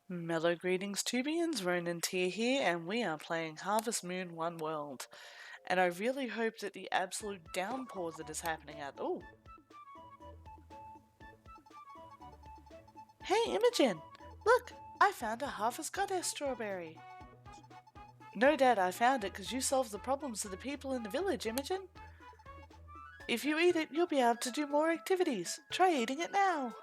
Mellow greetings, Tubians. RononTyr here, and we are playing Harvest Moon One World. And I really hope that the absolute downpour that is happening out. Oh! Hey, Imojen! Look! I found a Harvest Goddess strawberry! No, Dad, I found it because you solved the problems of the people in the village, Imojen. If you eat it, you'll be able to do more activities. Try eating it now!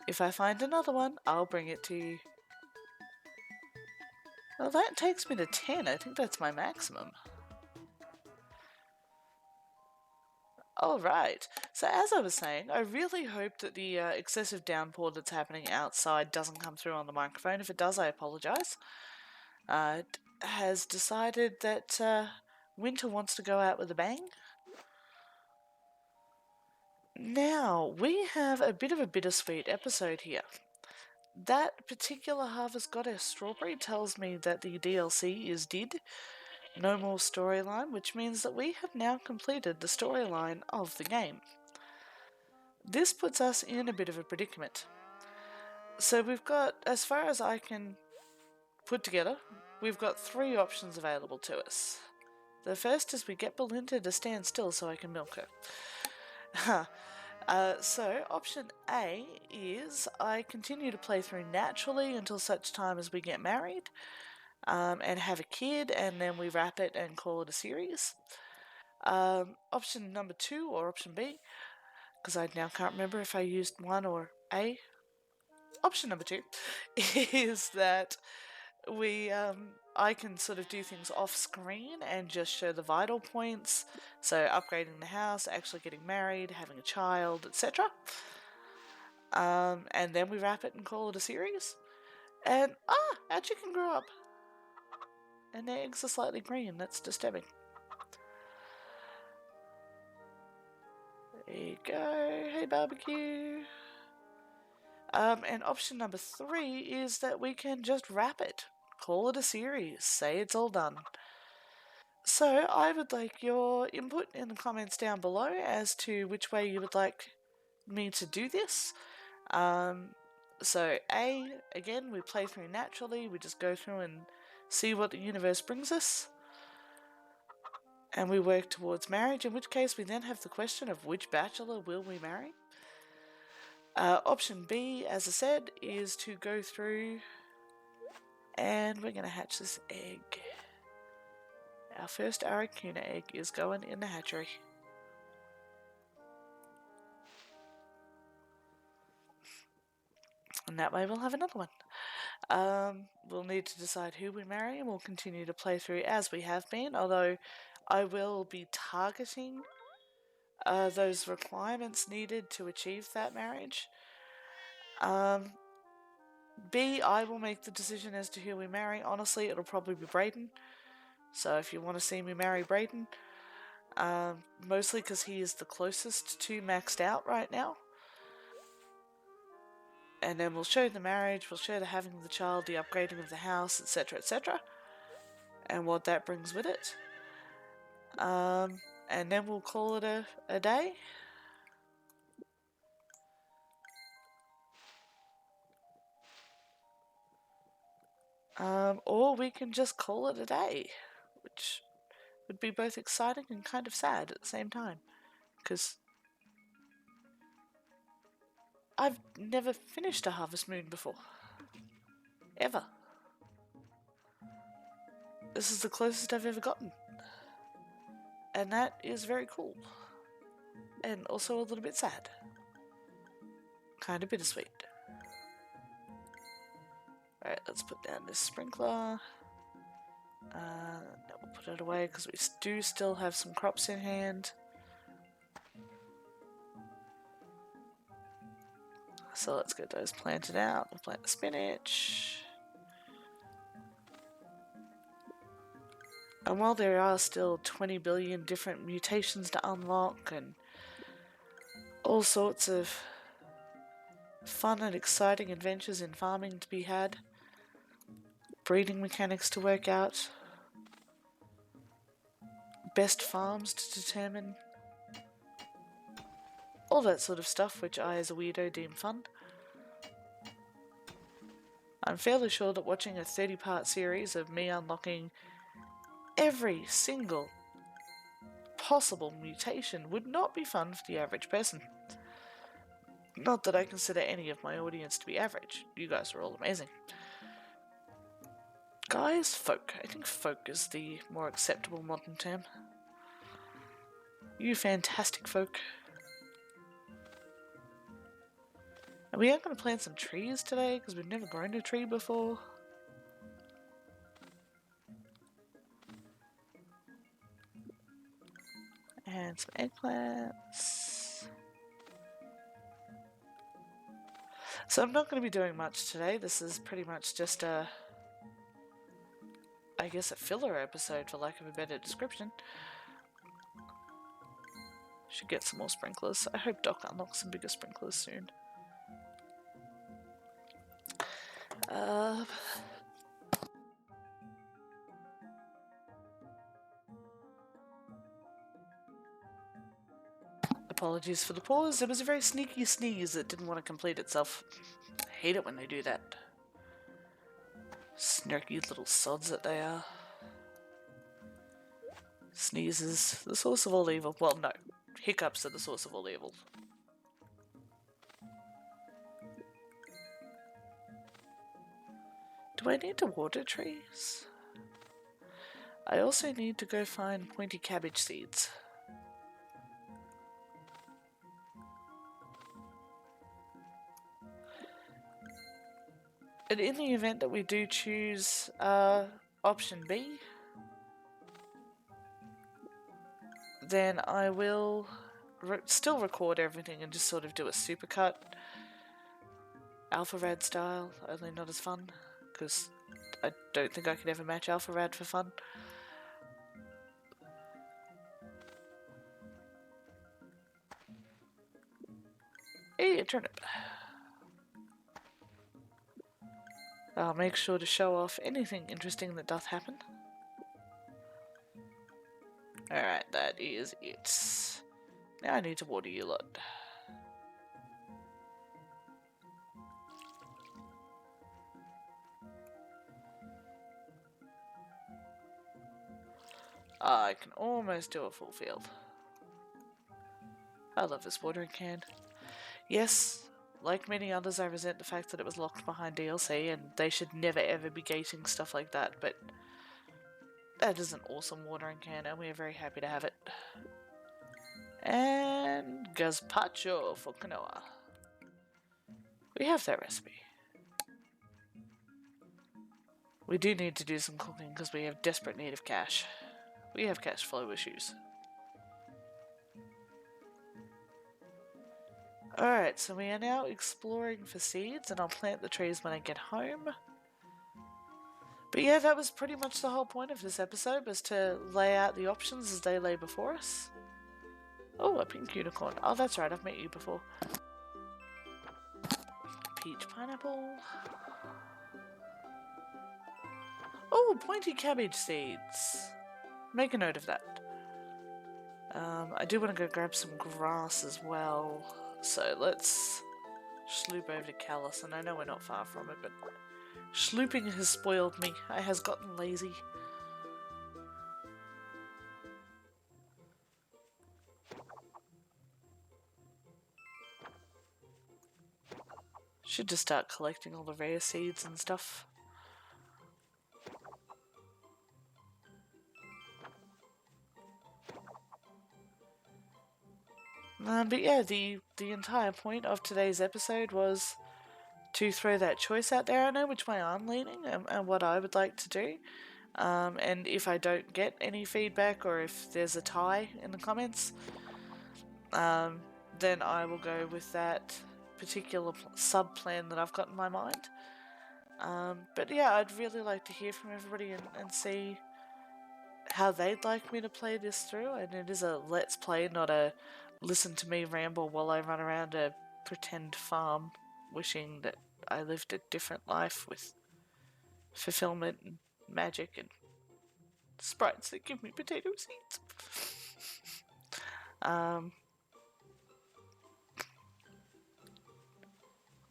If I find another one, I'll bring it to you. Well, that takes me to 10. I think that's my maximum. Alright, so as I was saying, I really hope that the excessive downpour that's happening outside doesn't come through on the microphone. If it does, I apologise. It has decided that winter wants to go out with a bang. Now, we have a bit of a bittersweet episode here. That particular Harvest Goddess strawberry tells me that the DLC is dead. No more storyline, which means that we have now completed the storyline of the game. This puts us in a bit of a predicament. So we've got, as far as I can put together, we've got three options available to us. The first is we get Belinda to stand still so I can milk her. So option A is I continue to play through naturally until such time as we get married and have a kid, and then we wrap it and call it a series. Option number 2, or option B, because I now can't remember if I used 1 or A. Option number 2 is that I can sort of do things off screen and just show the vital points, so upgrading the house, actually getting married, having a child, etc. And then we wrap it and call it a series. And our chicken grew up, and their eggs are slightly green. That's disturbing. There you go. Hey, barbecue. And option number 3 is that we can just wrap it, call it a series, say it's all done. So I would like your input in the comments down below as to which way you would like me to do this. So A, again, we play through naturally, we just go through and see what the universe brings us. And we work towards marriage, in which case we then have the question of which bachelor will we marry. Option B, as I said, is to go through and we're going to hatch this egg. Our first Aracuna egg is going in the hatchery. And that way we'll have another one. We'll need to decide who we marry, and we'll continue to play through as we have been, although I will be targeting those requirements needed to achieve that marriage. B, I will make the decision as to who we marry. Honestly, it'll probably be Brayden. So if you want to see me marry Brayden, mostly because he is the closest to maxed out right now. And then we'll show the marriage, we'll show the having the child, the upgrading of the house, etc., etc., and what that brings with it. And then we'll call it a day. Or we can just call it a day, which would be both exciting and kind of sad at the same time, because I've never finished a Harvest Moon before. Ever. This is the closest I've ever gotten. And that is very cool. And also a little bit sad. Kind of bittersweet. Alright, let's put down this sprinkler. No, we'll put it away because we do still have some crops in hand. So let's get those planted out. We'll plant the spinach. And while there are still 20 billion different mutations to unlock and all sorts of fun and exciting adventures in farming to be had, breeding mechanics to work out, best farms to determine, all that sort of stuff which I as a weirdo deem fun. I'm fairly sure that watching a 30-part series of me unlocking every single possible mutation would not be fun for the average person. Not that I consider any of my audience to be average. You guys are all amazing. Guys, folk. I think folk is the more acceptable modern term. You fantastic folk. And we are going to plant some trees today because we've never grown a tree before. And some eggplants. So I'm not going to be doing much today. This is pretty much just a filler episode, for lack of a better description. Should get some more sprinklers. I hope Doc unlocks some bigger sprinklers soon. Apologies for the pause. It was a very sneaky sneeze that didn't want to complete itself. I hate it when they do that. Snarky little sods that they are. Sneezes, the source of all evil. Well, no. Hiccups are the source of all evil. Do I need to water trees? I also need to go find pointy cabbage seeds. And in the event that we do choose option B, then I will still record everything and just sort of do a supercut. Alpha Rad style, only not as fun, because I don't think I could ever match Alpha Rad for fun. Hey, a turnip. I'll make sure to show off anything interesting that doth happen. Alright, that is it. Now I need to water you lot. I can almost do a full field. I love this watering can. Yes, like many others, I resent the fact that it was locked behind DLC, and they should never ever be gating stuff like that, but that is an awesome watering can, and we are very happy to have it. And gazpacho for quinoa. We have that recipe. We do need to do some cooking because we have desperate need of cash. We have cash flow issues. Alright, so we are now exploring for seeds, and I'll plant the trees when I get home. But yeah, that was pretty much the whole point of this episode, was to lay out the options as they lay before us. Oh, a pink unicorn. Oh, that's right, I've met you before. Peach pineapple. Oh, pointy cabbage seeds. Make a note of that. I do want to go grab some grass as well. So let's sloop over to Callus, and I know we're not far from it, but slooping has spoiled me. I has gotten lazy. Should just start collecting all the rare seeds and stuff. But yeah, the entire point of today's episode was to throw that choice out there. I know which way I'm leaning and what I would like to do. And if I don't get any feedback, or if there's a tie in the comments, then I will go with that particular sub-plan that I've got in my mind. But yeah, I'd really like to hear from everybody and see how they'd like me to play this through. And it is a let's play, not a listen to me ramble while I run around a pretend farm wishing that I lived a different life with fulfillment and magic and sprites that give me potato seeds.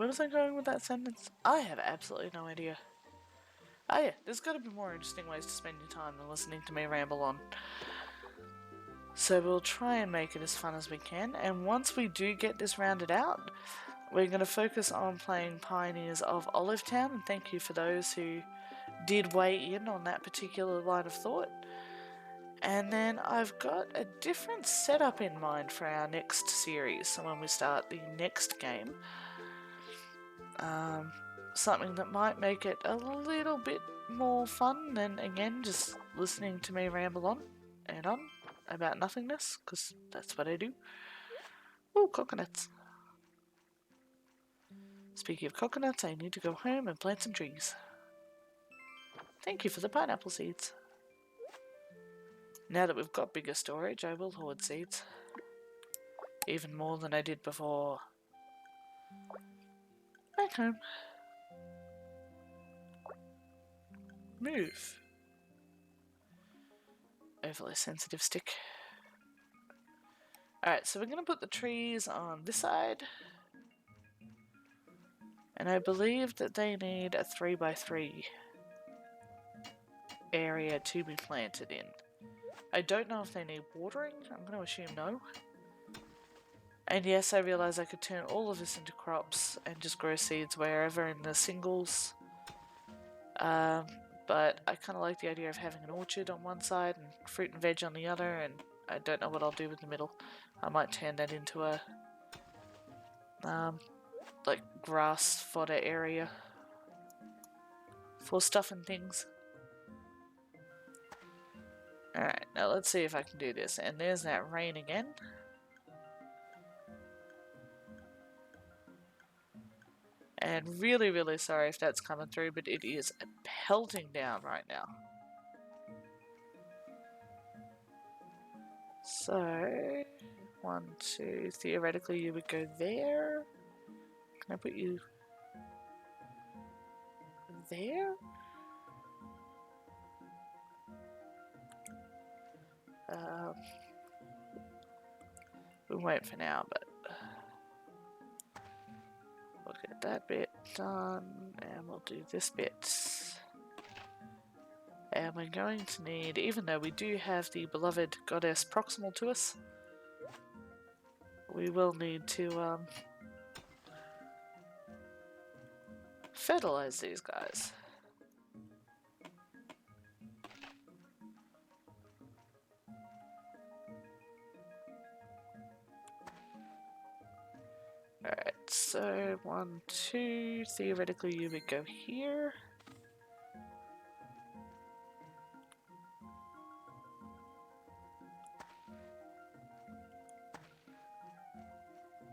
Where was I going with that sentence? I have absolutely no idea. Oh yeah, there's got to be more interesting ways to spend your time than listening to me ramble on. So we'll try and make it as fun as we can, and once we do get this rounded out, we're going to focus on playing Pioneers of Olivetown, and thank you for those who did weigh in on that particular line of thought. And then I've got a different setup in mind for our next series, so when we start the next game. Something that might make it a little bit more fun than, again, just listening to me ramble on and on about nothingness, because that's what I do. Ooh, coconuts. Speaking of coconuts, I need to go home and plant some trees. Thank you for the pineapple seeds. Now that we've got bigger storage, I will hoard seeds. Even more than I did before. Back home. Move. Overly sensitive stick. Alright, so we're going to put the trees on this side. And I believe that they need a 3x3 area to be planted in. I don't know if they need watering. I'm going to assume no. And yes, I realise I could turn all of this into crops and just grow seeds wherever in the singles. But I kind of like the idea of having an orchard on one side and fruit and veg on the other, and I don't know what I'll do with the middle. I might turn that into a like grass fodder area for stuff and things. Alright, now let's see if I can do this. And there's that rain again. And really, really sorry if that's coming through, but it is pelting down right now. So, 1, 2, theoretically you would go there. Can I put you there? We'll wait for now, but we'll get that bit done, and we'll do this bit. And we're going to need, even though we do have the beloved goddess proximal to us, we will need to fertilize these guys. Alright, so 1, 2, theoretically you would go here.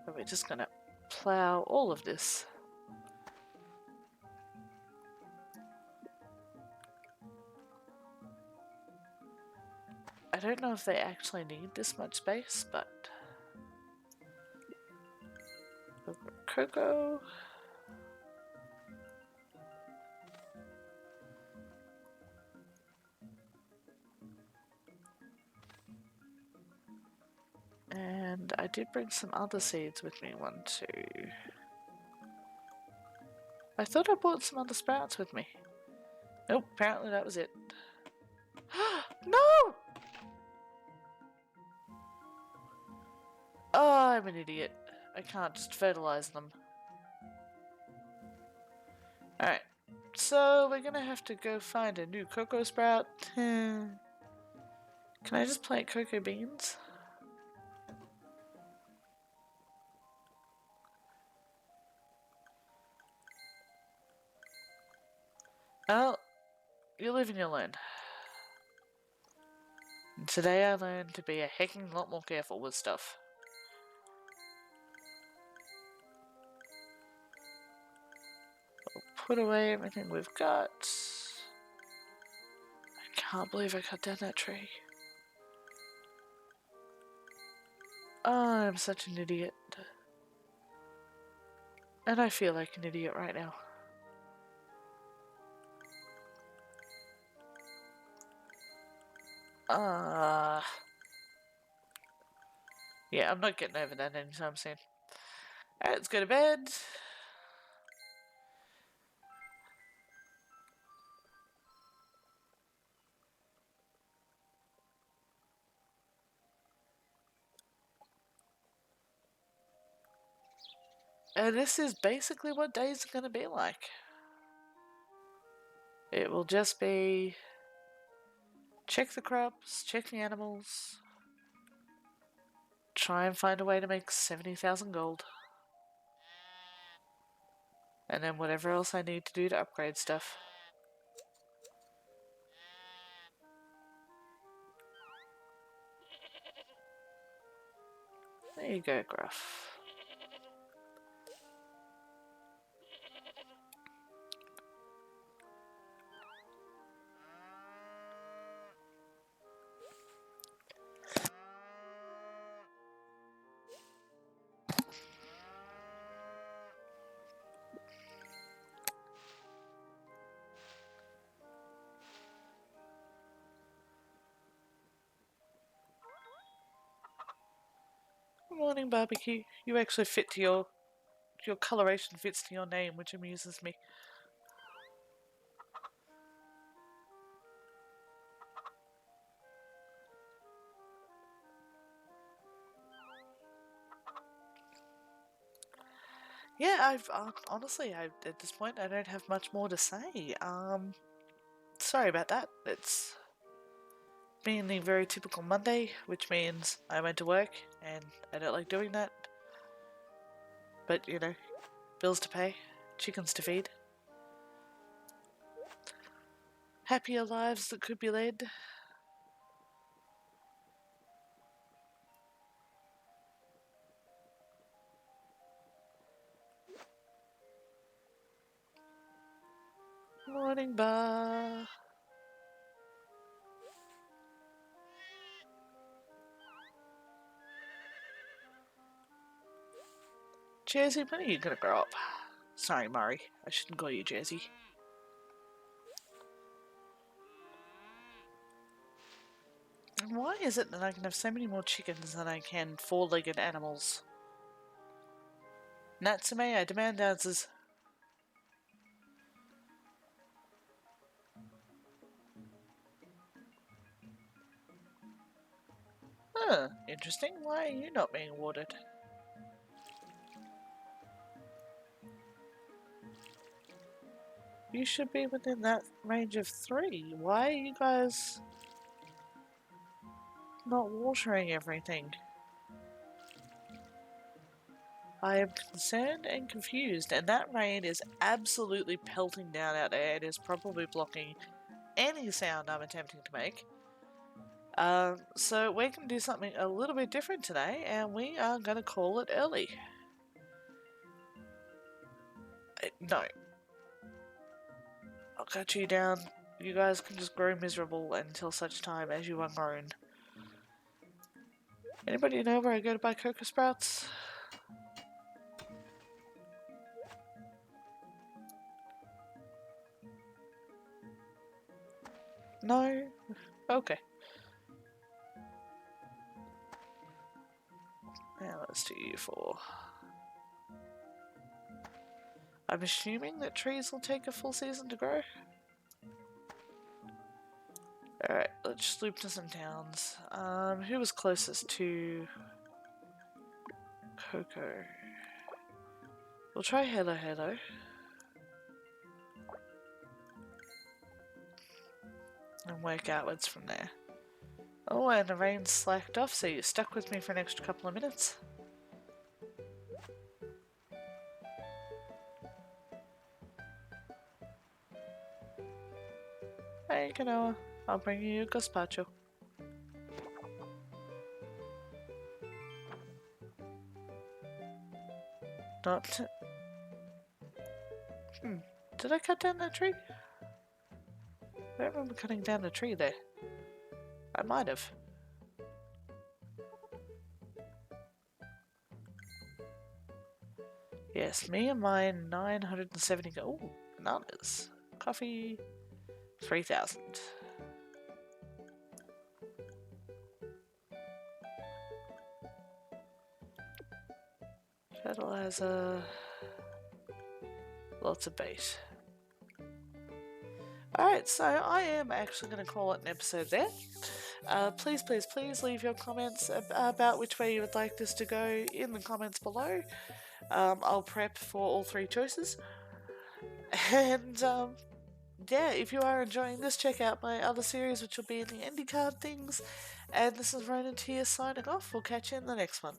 But we're just gonna plow all of this. I don't know if they actually need this much space, but cocoa. And I did bring some other seeds with me. 1, 2. I thought I brought some other sprouts with me. Nope, apparently that was it. No! Oh, I'm an idiot. I can't just fertilize them. Alright, so we're gonna have to go find a new cocoa sprout. Can I just plant cocoa beans? Oh, you live and you learn. And today I learned to be a hecking lot more careful with stuff. We'll put away everything we've got. I can't believe I cut down that tree. Oh, I'm such an idiot. And I feel like an idiot right now. Yeah, I'm not getting over that anytime soon. Alright, let's go to bed. And this is basically what days are going to be like. It will just be check the crops, check the animals, try and find a way to make 70,000 gold. And then whatever else I need to do to upgrade stuff. There you go, Gruff. Good morning, Barbecue. You actually fit to your coloration fits to your name, which amuses me. Yeah, I've honestly, at this point, I don't have much more to say. Sorry about that. It's been a very typical Monday, which means I went to work, and I don't like doing that. But you know, bills to pay, chickens to feed, happier lives that could be led. Morning, bar. Jersey, when are you gonna grow up? Sorry, Murray. I shouldn't call you Jersey. Why is it that I can have so many more chickens than I can four-legged animals? Natsume, I demand answers. Huh, interesting. Why are you not being awarded? You should be within that range of 3. Why are you guys not watering everything? I am concerned and confused, and that rain is absolutely pelting down out there. It is probably blocking any sound I'm attempting to make. So we're going to do something a little bit different today, and we are going to call it early. No. I'll cut you down. You guys can just grow miserable until such time as you are grown. Anybody know where I go to buy cocoa sprouts? No? Okay. Now let's do you 4. I'm assuming that trees will take a full season to grow. Alright, let's just loop to some towns. Who was closest to cocoa? We'll try Hello Hello. And work outwards from there. Oh, and the rain's slacked off, so you're stuck with me for an extra couple of minutes. Hey, Kanoa. I'll bring you gazpacho. Not... Did I cut down that tree? I don't remember cutting down a tree there. I might have. Yes, me and my 970 gold. Oh, bananas. Coffee. 3,000. Fertilizer. Lots of bait. Alright, so I am actually going to call it an episode there. Please, please, please leave your comments about which way you would like this to go in the comments below. I'll prep for all three choices. And yeah, if you are enjoying this, check out my other series, which will be in the ending card things. And this is RononTyr signing off. We'll catch you in the next one.